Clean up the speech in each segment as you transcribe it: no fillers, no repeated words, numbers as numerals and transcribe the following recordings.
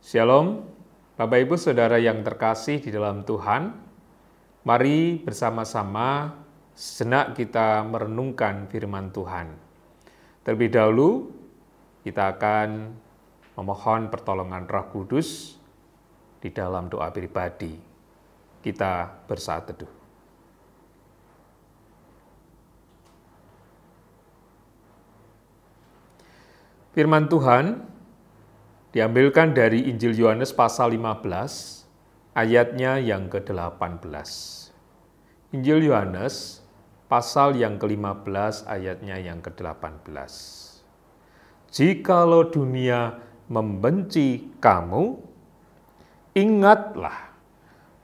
Shalom, Bapak Ibu Saudara yang terkasih di dalam Tuhan. Mari bersama-sama sejenak kita merenungkan firman Tuhan. Terlebih dahulu, kita akan memohon pertolongan Roh Kudus di dalam doa pribadi. Kita bersaat teduh. Firman Tuhan diambilkan dari Injil Yohanes pasal 15, ayatnya yang ke-18. Injil Yohanes pasal yang ke-15, ayatnya yang ke-18. Jikalau dunia membenci kamu, ingatlah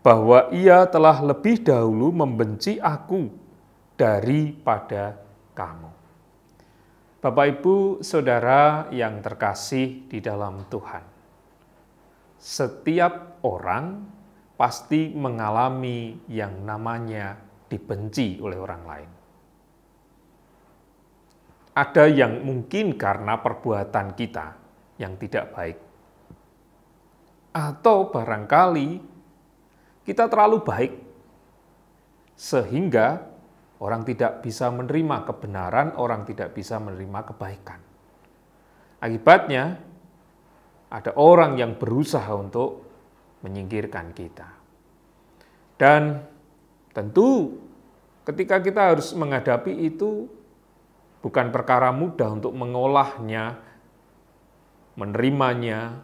bahwa ia telah lebih dahulu membenci aku daripada kamu. Bapak, Ibu, Saudara yang terkasih di dalam Tuhan. Setiap orang pasti mengalami yang namanya dibenci oleh orang lain. Ada yang mungkin karena perbuatan kita yang tidak baik. Atau barangkali kita terlalu baik sehingga orang tidak bisa menerima kebenaran, orang tidak bisa menerima kebaikan. Akibatnya, ada orang yang berusaha untuk menyingkirkan kita. Dan tentu ketika kita harus menghadapi itu, bukan perkara mudah untuk mengolahnya, menerimanya,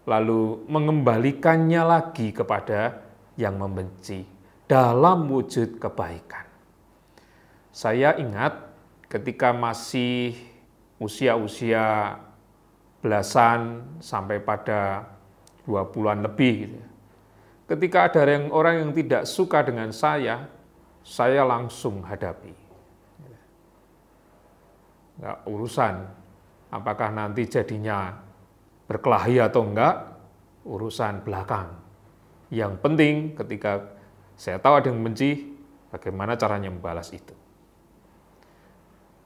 lalu mengembalikannya lagi kepada yang membenci dalam wujud kebaikan. Saya ingat ketika masih usia-usia belasan sampai pada 20-an lebih. Ketika ada orang yang tidak suka dengan saya langsung hadapi. Nggak urusan apakah nanti jadinya berkelahi atau enggak, urusan belakang. Yang penting ketika saya tahu ada yang membenci, bagaimana caranya membalas itu.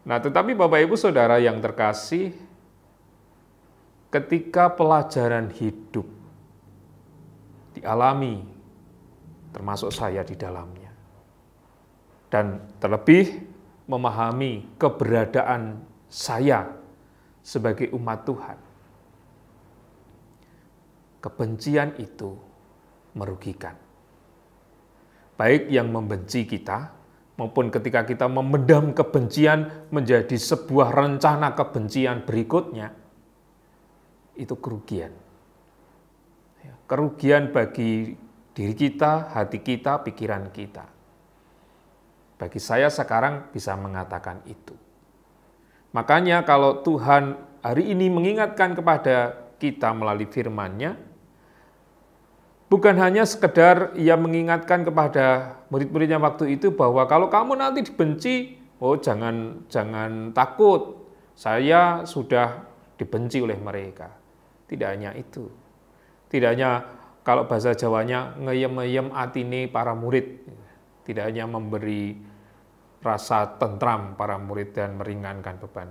Nah, tetapi Bapak Ibu Saudara yang terkasih, ketika pelajaran hidup dialami, termasuk saya di dalamnya, dan terlebih memahami keberadaan saya sebagai umat Tuhan, kebencian itu merugikan. Baik yang membenci kita, maupun ketika kita memendam kebencian menjadi sebuah rencana kebencian berikutnya, itu kerugian. Kerugian bagi diri kita, hati kita, pikiran kita. Bagi saya sekarang bisa mengatakan itu. Makanya kalau Tuhan hari ini mengingatkan kepada kita melalui firman-Nya, bukan hanya sekedar ia mengingatkan kepada murid-muridnya waktu itu bahwa kalau kamu nanti dibenci, jangan takut, saya sudah dibenci oleh mereka. Tidak hanya itu. Tidak hanya kalau bahasa Jawanya ngeyem-ngeyem atine para murid. Tidak hanya memberi rasa tentram para murid dan meringankan beban.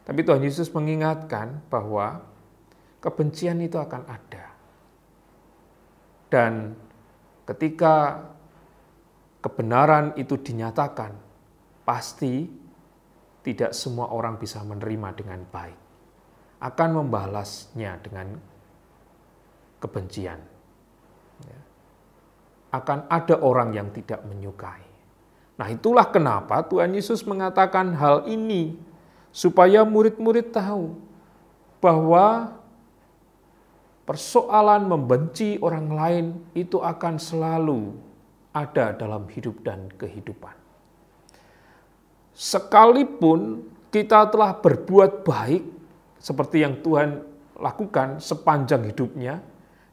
Tapi Tuhan Yesus mengingatkan bahwa kebencian itu akan ada. Dan ketika kebenaran itu dinyatakan, pasti tidak semua orang bisa menerima dengan baik. Akan membalasnya dengan kebencian. Akan ada orang yang tidak menyukai. Nah, itulah kenapa Tuhan Yesus mengatakan hal ini, supaya murid-murid tahu bahwa persoalan membenci orang lain itu akan selalu ada dalam hidup dan kehidupan. Sekalipun kita telah berbuat baik seperti yang Tuhan lakukan sepanjang hidupnya,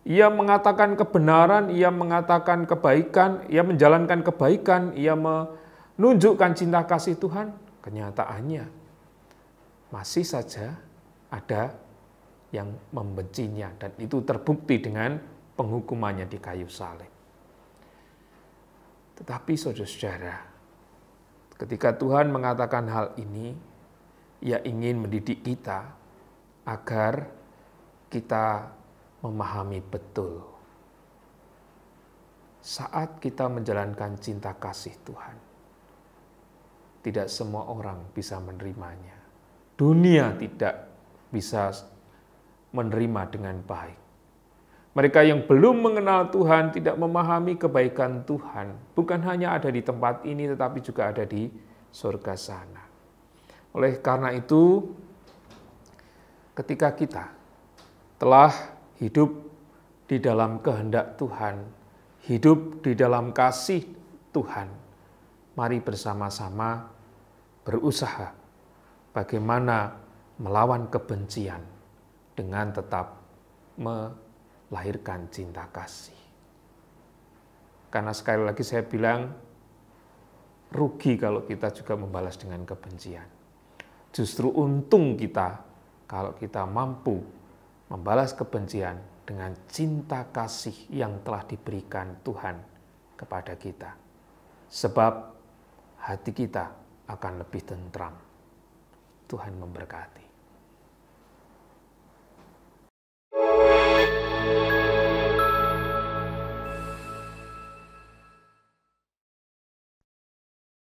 ia mengatakan kebenaran, ia mengatakan kebaikan, ia menjalankan kebaikan, ia menunjukkan cinta kasih Tuhan, kenyataannya masih saja ada yang membencinya, dan itu terbukti dengan penghukumannya di kayu salib. Tetapi saudara-saudara, ketika Tuhan mengatakan hal ini, Ia ingin mendidik kita agar kita memahami betul saat kita menjalankan cinta kasih Tuhan, tidak semua orang bisa menerimanya. Dunia tidak bisa menerima dengan baik. Mereka yang belum mengenal Tuhan tidak memahami kebaikan Tuhan. Bukan hanya ada di tempat ini, tetapi juga ada di surga sana. Oleh karena itu, ketika kita telah hidup di dalam kehendak Tuhan, hidup di dalam kasih Tuhan, mari bersama-sama berusaha bagaimana melawan kebencian dengan tetap melahirkan cinta kasih. Karena sekali lagi saya bilang, rugi kalau kita juga membalas dengan kebencian. Justru untung kita kalau kita mampu membalas kebencian dengan cinta kasih yang telah diberikan Tuhan kepada kita. Sebab hati kita akan lebih tentram. Tuhan memberkati.